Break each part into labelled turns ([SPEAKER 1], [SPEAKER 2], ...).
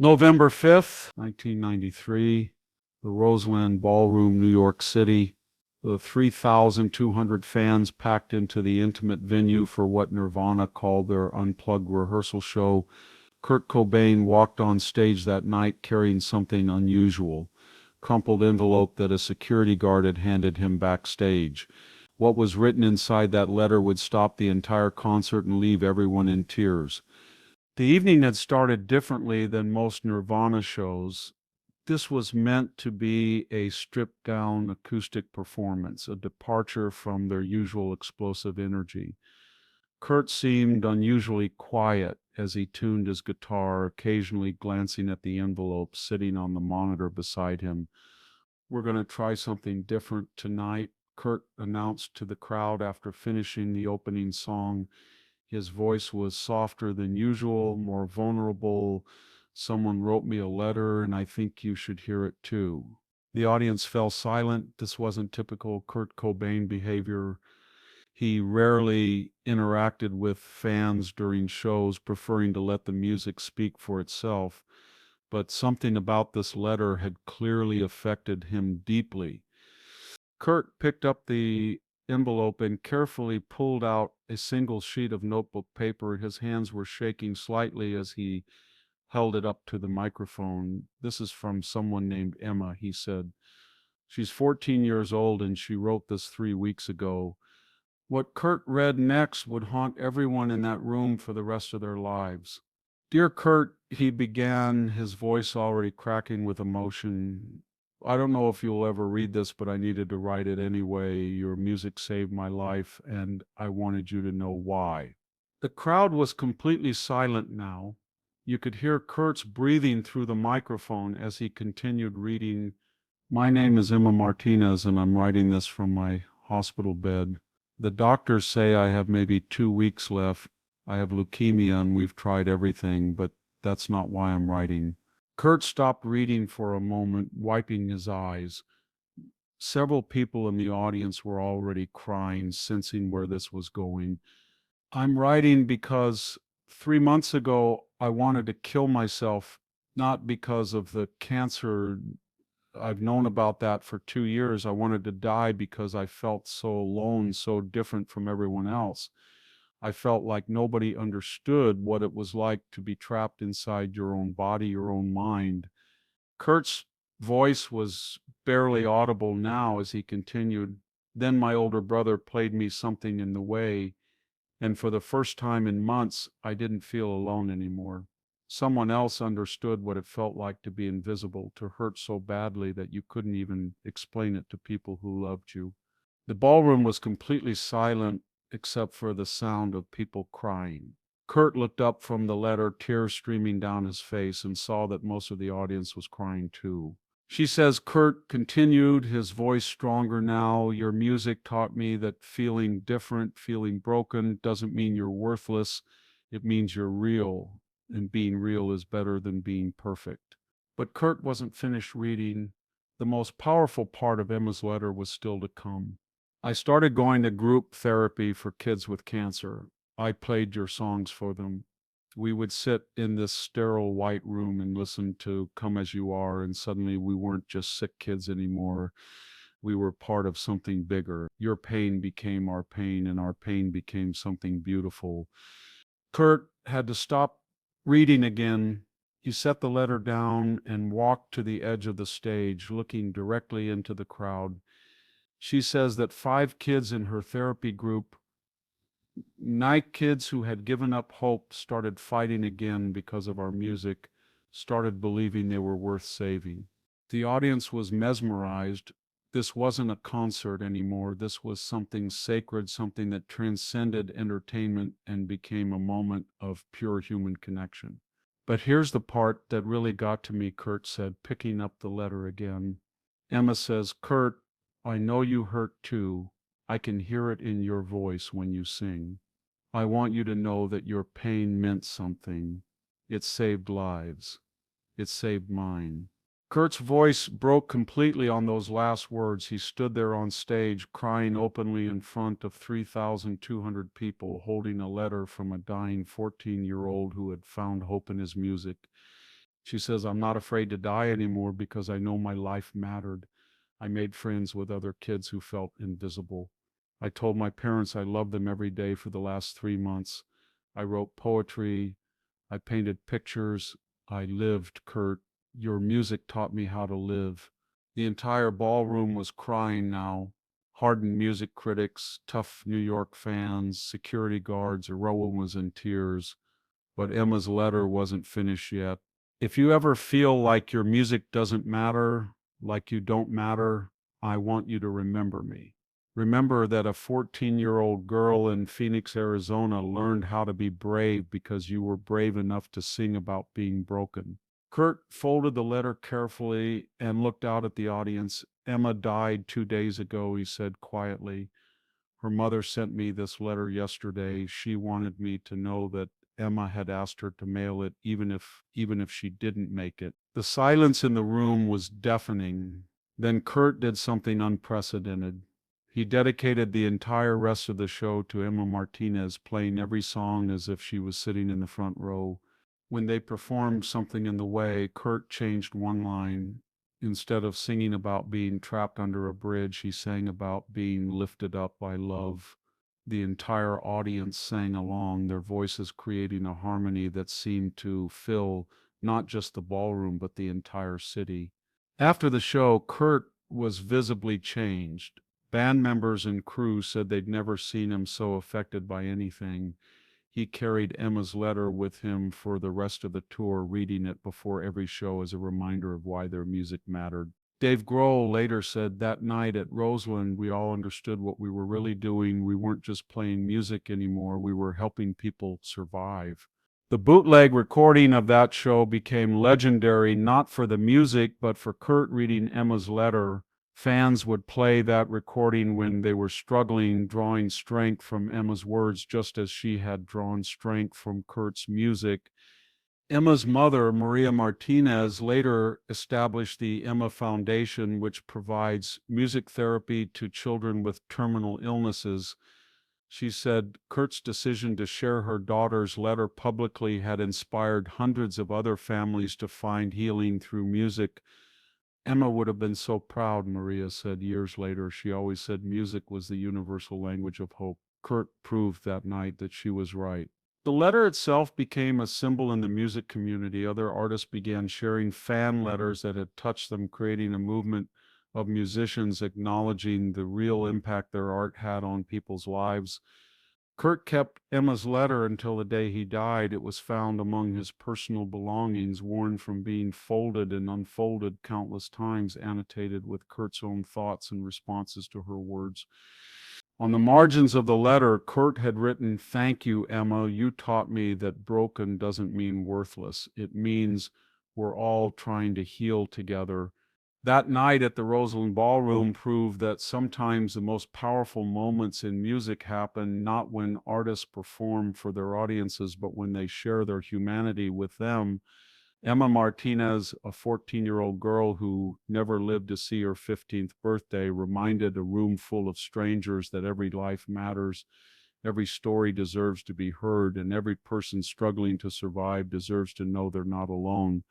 [SPEAKER 1] November 5th, 1993, the Roseland Ballroom, New York City. The 3,200 fans packed into the intimate venue for what Nirvana called their unplugged rehearsal show. Kurt Cobain walked on stage that night carrying something unusual, crumpled envelope that a security guard had handed him backstage. What was written inside that letter would stop the entire concert and leave everyone in tears. The evening had started differently than most Nirvana shows. This was meant to be a stripped down acoustic performance, a departure from their usual explosive energy. Kurt seemed unusually quiet as he tuned his guitar, occasionally glancing at the envelope sitting on the monitor beside him. "We're going to try something different tonight," Kurt announced to the crowd after finishing the opening song. His voice was softer than usual, more vulnerable. "Someone wrote me a letter, and I think you should hear it too." The audience fell silent. This wasn't typical Kurt Cobain behavior. He rarely interacted with fans during shows, preferring to let the music speak for itself. But something about this letter had clearly affected him deeply. Kurt picked up the envelope and carefully pulled out a single sheet of notebook paper. His hands were shaking slightly as he held it up to the microphone. "This is from someone named Emma," he said. "She's 14 years old and she wrote this 3 weeks ago." What Kurt read next would haunt everyone in that room for the rest of their lives. "Dear Kurt," he began, his voice already cracking with emotion. "I don't know if you'll ever read this, but I needed to write it anyway. Your music saved my life, and I wanted you to know why." The crowd was completely silent now. You could hear Kurt's breathing through the microphone as he continued reading. "My name is Emma Martinez, and I'm writing this from my hospital bed. The doctors say I have maybe 2 weeks left. I have leukemia and we've tried everything, but that's not why I'm writing." Kurt stopped reading for a moment, wiping his eyes. Several people in the audience were already crying, sensing where this was going. "I'm writing because 3 months ago I wanted to kill myself, not because of the cancer. I've known about that for 2 years. I wanted to die because I felt so alone, so different from everyone else. I felt like nobody understood what it was like to be trapped inside your own body, your own mind." Kurt's voice was barely audible now as he continued. "Then my older brother played me something in the way, and for the first time in months, I didn't feel alone anymore. Someone else understood what it felt like to be invisible, to hurt so badly that you couldn't even explain it to people who loved you." The ballroom was completely silent except for the sound of people crying. Kurt looked up from the letter, tears streaming down his face, and saw that most of the audience was crying too. She says, Kurt continued, his voice stronger now, "Your music taught me that feeling different, feeling broken, doesn't mean you're worthless. It means you're real, and being real is better than being perfect." But Kurt wasn't finished reading. The most powerful part of Emma's letter was still to come. "I started going to group therapy for kids with cancer. I played your songs for them. We would sit in this sterile white room and listen to Come As You Are, and suddenly we weren't just sick kids anymore. We were part of something bigger. Your pain became our pain, and our pain became something beautiful." Kurt had to stop reading again. He set the letter down and walked to the edge of the stage, looking directly into the crowd. She says that 5 kids in her therapy group, 9 kids who had given up hope, started fighting again because of our music, started believing they were worth saving. The audience was mesmerized. This wasn't a concert anymore. This was something sacred, something that transcended entertainment and became a moment of pure human connection. "But here's the part that really got to me," Kurt said, picking up the letter again. Emma says, "Kurt, I know you hurt too. I can hear it in your voice when you sing. I want you to know that your pain meant something. It saved lives. It saved mine." Kurt's voice broke completely on those last words. He stood there on stage, crying openly in front of 3,200 people, holding a letter from a dying 14-year-old who had found hope in his music. She says, I'm not afraid to die anymore because I know my life mattered. I made friends with other kids who felt invisible. I told my parents I loved them every day for the last 3 months. I wrote poetry. I painted pictures. I lived, Kurt. Your music taught me how to live. The entire ballroom was crying now. Hardened music critics, tough New York fans, security guards, everyone was in tears. But Emma's letter wasn't finished yet. If you ever feel like your music doesn't matter, like you don't matter, I want you to remember me. Remember that a 14-year-old girl in Phoenix, Arizona learned how to be brave because you were brave enough to sing about being broken. Kurt folded the letter carefully and looked out at the audience. Emma died 2 days ago, he said quietly. Her mother sent me this letter yesterday. She wanted me to know that Emma had asked her to mail it even if she didn't make it. The silence in the room was deafening. Then Kurt did something unprecedented. He dedicated the entire rest of the show to Emma Martinez, playing every song as if she was sitting in the front row. When they performed Something in the Way, Kurt changed one line. Instead of singing about being trapped under a bridge, he sang about being lifted up by love. The entire audience sang along, their voices creating a harmony that seemed to fill not just the ballroom, but the entire city. After the show, Kurt was visibly changed. Band members and crew said they'd never seen him so affected by anything. He carried Emma's letter with him for the rest of the tour, reading it before every show as a reminder of why their music mattered. Dave Grohl later said, that night at Roseland, we all understood what we were really doing. We weren't just playing music anymore, we were helping people survive. The bootleg recording of that show became legendary, not for the music, but for Kurt reading Emma's letter. Fans would play that recording when they were struggling, drawing strength from Emma's words, just as she had drawn strength from Kurt's music. Emma's mother, Maria Martinez, later established the Emma Foundation, which provides music therapy to children with terminal illnesses. She said Kurt's decision to share her daughter's letter publicly had inspired hundreds of other families to find healing through music. Emma would have been so proud, Maria said years later. She always said music was the universal language of hope. Kurt proved that night that she was right. The letter itself became a symbol in the music community. Other artists began sharing fan letters that had touched them, creating a movement of musicians acknowledging the real impact their art had on people's lives. Kurt kept Emma's letter until the day he died. It was found among his personal belongings, worn from being folded and unfolded countless times, annotated with Kurt's own thoughts and responses to her words. On the margins of the letter, Kurt had written, "Thank you, Emma. You taught me that broken doesn't mean worthless. It means we're all trying to heal together." That night at the Roseland Ballroom proved that sometimes the most powerful moments in music happen not when artists perform for their audiences, but when they share their humanity with them. Emma Martinez, a 14-year-old girl who never lived to see her 15th birthday, reminded a room full of strangers that every life matters, every story deserves to be heard, and every person struggling to survive deserves to know they're not alone.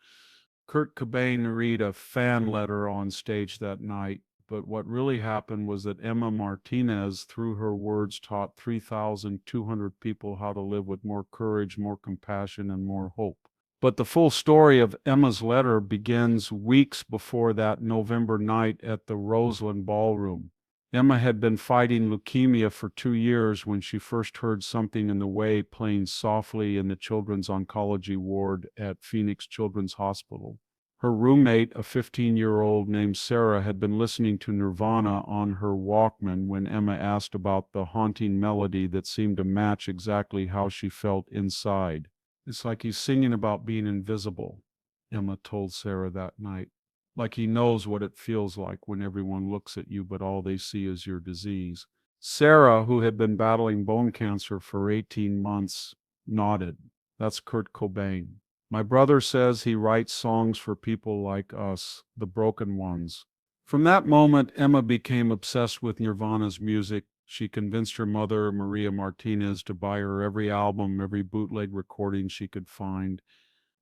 [SPEAKER 1] Kurt Cobain read a fan letter on stage that night, but what really happened was that Emma Martinez, through her words, taught 3,200 people how to live with more courage, more compassion, and more hope. But the full story of Emma's letter begins weeks before that November night at the Roseland Ballroom. Emma had been fighting leukemia for 2 years when she first heard Something in the Way playing softly in the children's oncology ward at Phoenix Children's Hospital. Her roommate, a 15-year-old named Sarah, had been listening to Nirvana on her Walkman when Emma asked about the haunting melody that seemed to match exactly how she felt inside. "It's like he's singing about being invisible," Emma told Sarah that night. "Like he knows what it feels like when everyone looks at you, but all they see is your disease." Sarah, who had been battling bone cancer for 18 months, nodded. "That's Kurt Cobain. My brother says he writes songs for people like us, the broken ones." From that moment, Emma became obsessed with Nirvana's music. She convinced her mother, Maria Martinez, to buy her every album, every bootleg recording she could find.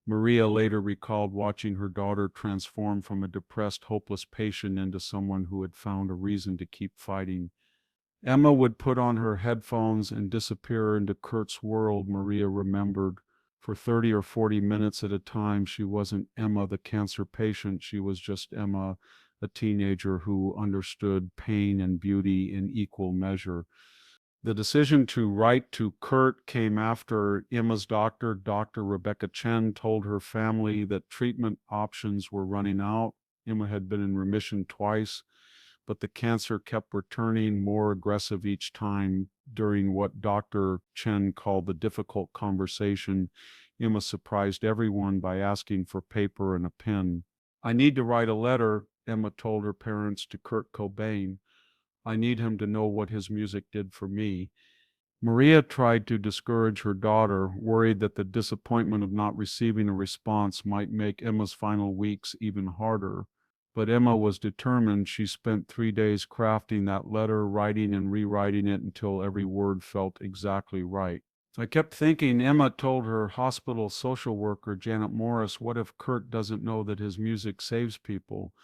[SPEAKER 1] Maria later recalled watching her daughter transform from a depressed, hopeless patient into someone who had found a reason to keep fighting. Emma would put on her headphones and disappear into Kurt's world, Maria remembered. For 30 or 40 minutes at a time, she wasn't Emma, the cancer patient. She was just Emma, a teenager who understood pain and beauty in equal measure. The decision to write to Kurt came after Emma's doctor, Dr. Rebecca Chen, told her family that treatment options were running out. Emma had been in remission twice, but the cancer kept returning, more aggressive each time. During what Dr. Chen called the difficult conversation, Emma surprised everyone by asking for paper and a pen. "I need to write a letter," Emma told her parents, "to Kurt Cobain. I need him to know what his music did for me." Maria tried to discourage her daughter, worried that the disappointment of not receiving a response might make Emma's final weeks even harder. But Emma was determined. She spent 3 days crafting that letter, writing and rewriting it until every word felt exactly right. I kept thinking, Emma told her hospital social worker, Janet Morris, what if Kurt doesn't know that his music saves people?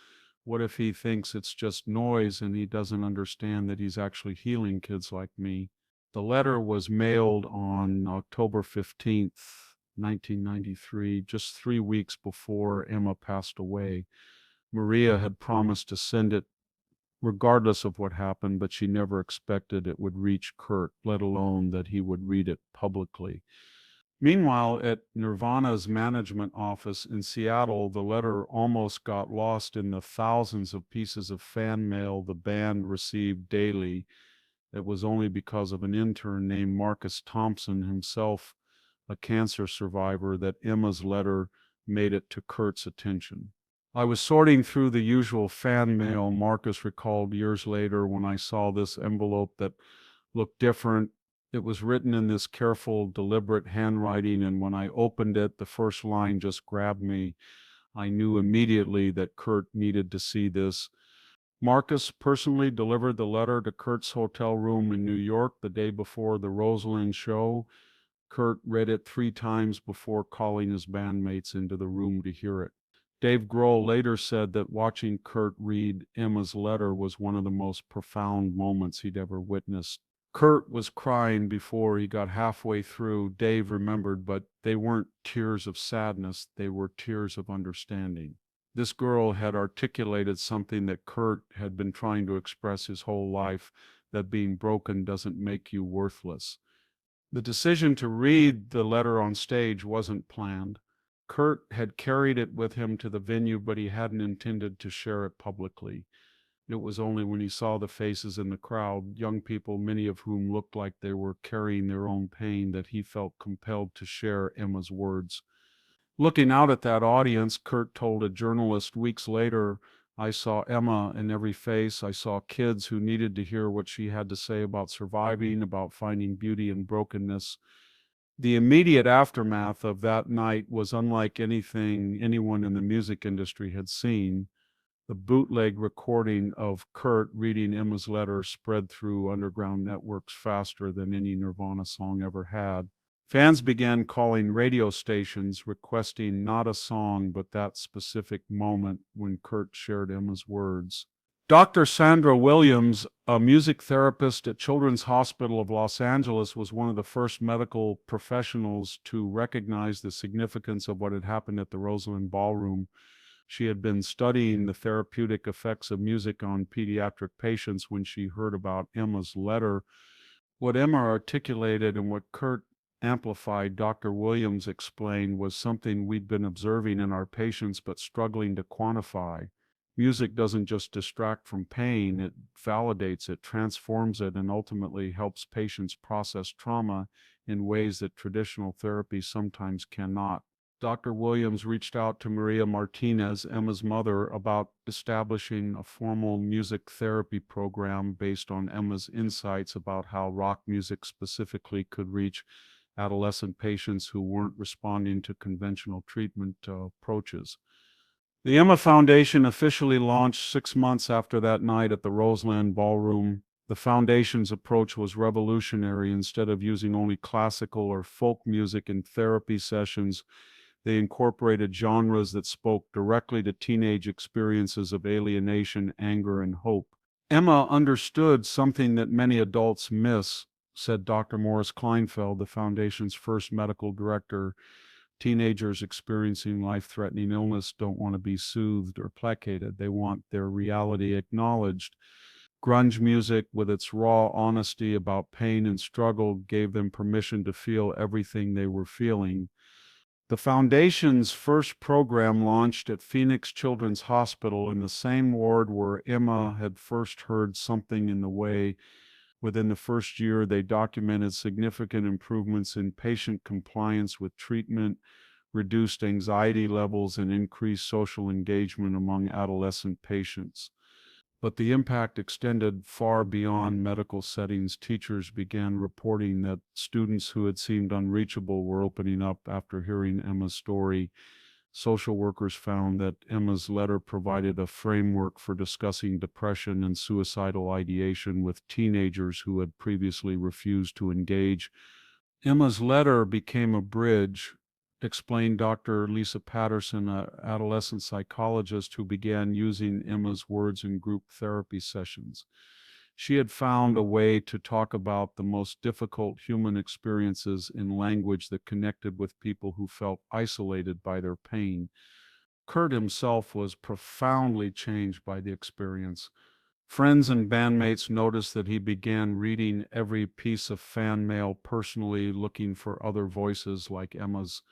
[SPEAKER 1] What if he thinks it's just noise and he doesn't understand that he's actually healing kids like me? The letter was mailed on October 15th, 1993, just 3 weeks before Emma passed away. Maria had promised to send it regardless of what happened, but she never expected it would reach Kurt, let alone that he would read it publicly. Meanwhile, at Nirvana's management office in Seattle, the letter almost got lost in the thousands of pieces of fan mail the band received daily. It was only because of an intern named Marcus Thompson, himself a cancer survivor, that Emma's letter made it to Kurt's attention. "I was sorting through the usual fan mail," Marcus recalled years later, "when I saw this envelope that looked different. It was written in this careful, deliberate handwriting, and when I opened it, the first line just grabbed me. I knew immediately that Kurt needed to see this." Marcus personally delivered the letter to Kurt's hotel room in New York the day before the Roseland show. Kurt read it 3 times before calling his bandmates into the room to hear it. Dave Grohl later said that watching Kurt read Emma's letter was one of the most profound moments he'd ever witnessed. Kurt was crying before he got halfway through, Dave remembered, but they weren't tears of sadness, they were tears of understanding. This girl had articulated something that Kurt had been trying to express his whole life, that being broken doesn't make you worthless. The decision to read the letter on stage wasn't planned. Kurt had carried it with him to the venue, but he hadn't intended to share it publicly. It was only when he saw the faces in the crowd, young people, many of whom looked like they were carrying their own pain, that he felt compelled to share Emma's words. Looking out at that audience, Kurt told a journalist weeks later, "I saw Emma in every face. I saw kids who needed to hear what she had to say about surviving, about finding beauty in brokenness." The immediate aftermath of that night was unlike anything anyone in the music industry had seen. The bootleg recording of Kurt reading Emma's letter spread through underground networks faster than any Nirvana song ever had. Fans began calling radio stations requesting not a song, but that specific moment when Kurt shared Emma's words. Dr. Sandra Williams, a music therapist at Children's Hospital of Los Angeles, was one of the first medical professionals to recognize the significance of what had happened at the Roseland Ballroom. She had been studying the therapeutic effects of music on pediatric patients when she heard about Emma's letter. What Emma articulated and what Kurt amplified, Dr. Williams explained, was something we'd been observing in our patients but struggling to quantify. Music doesn't just distract from pain, it validates it, transforms it, and ultimately helps patients process trauma in ways that traditional therapy sometimes cannot. Dr. Williams reached out to Maria Martinez, Emma's mother, about establishing a formal music therapy program based on Emma's insights about how rock music specifically could reach adolescent patients who weren't responding to conventional treatment approaches. The Emma Foundation officially launched 6 months after that night at the Roseland Ballroom. The foundation's approach was revolutionary. Instead of using only classical or folk music in therapy sessions, They incorporated genres that spoke directly to teenage experiences of alienation, anger, and hope. Emma understood something that many adults miss, said Dr. Morris Kleinfeld, the foundation's first medical director. Teenagers experiencing life-threatening illness don't want to be soothed or placated. They want their reality acknowledged. Grunge music, with its raw honesty about pain and struggle, gave them permission to feel everything they were feeling. The Foundation's first program launched at Phoenix Children's Hospital in the same ward where Emma had first heard something in the way. Within the first year, they documented significant improvements in patient compliance with treatment, reduced anxiety levels, and increased social engagement among adolescent patients. But the impact extended far beyond medical settings. Teachers began reporting that students who had seemed unreachable were opening up after hearing Emma's story. Social workers found that Emma's letter provided a framework for discussing depression and suicidal ideation with teenagers who had previously refused to engage. Emma's letter became a bridge, explained Dr. Lisa Patterson, an adolescent psychologist who began using Emma's words in group therapy sessions. She had found a way to talk about the most difficult human experiences in language that connected with people who felt isolated by their pain. Kurt himself was profoundly changed by the experience. Friends and bandmates noticed that he began reading every piece of fan mail personally, looking for other voices like Emma's.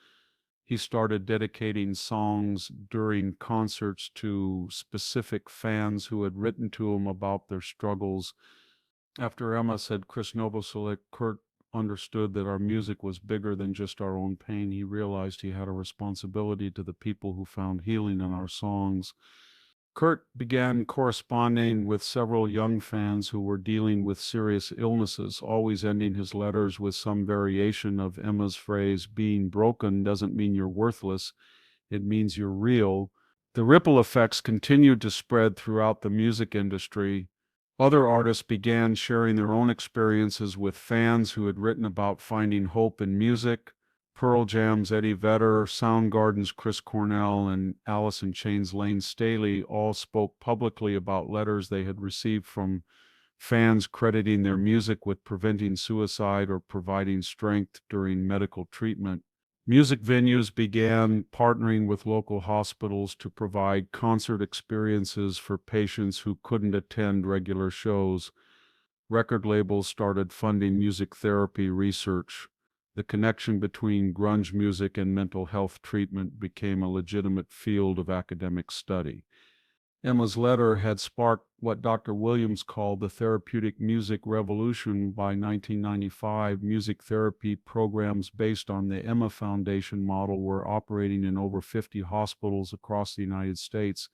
[SPEAKER 1] He started dedicating songs during concerts to specific fans who had written to him about their struggles. After Emma said Chris Novoselic, Kurt understood that our music was bigger than just our own pain. He realized he had a responsibility to the people who found healing in our songs. Kurt began corresponding with several young fans who were dealing with serious illnesses, always ending his letters with some variation of Emma's phrase, "Being broken doesn't mean you're worthless, it means you're real." The ripple effects continued to spread throughout the music industry. Other artists began sharing their own experiences with fans who had written about finding hope in music. Pearl Jam's Eddie Vedder, Soundgarden's Chris Cornell, and Alice in Chains' Lane Staley all spoke publicly about letters they had received from fans crediting their music with preventing suicide or providing strength during medical treatment. Music venues began partnering with local hospitals to provide concert experiences for patients who couldn't attend regular shows. Record labels started funding music therapy research. The connection between grunge music and mental health treatment became a legitimate field of academic study. Emma's letter had sparked what Dr. Williams called the therapeutic music revolution. By 1995, music therapy programs based on the Emma Foundation model were operating in over 50 hospitals across the United States.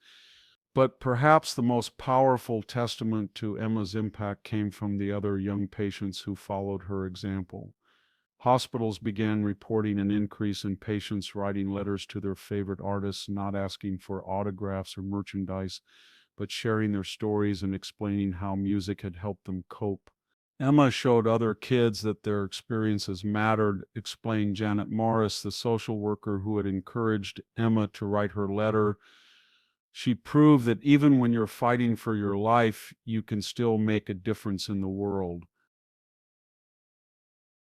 [SPEAKER 1] But perhaps the most powerful testament to Emma's impact came from the other young patients who followed her example. Hospitals began reporting an increase in patients writing letters to their favorite artists, not asking for autographs or merchandise, but sharing their stories and explaining how music had helped them cope. Emma showed other kids that their experiences mattered, explained Janet Morris, the social worker who had encouraged Emma to write her letter. She proved that even when you're fighting for your life, you can still make a difference in the world.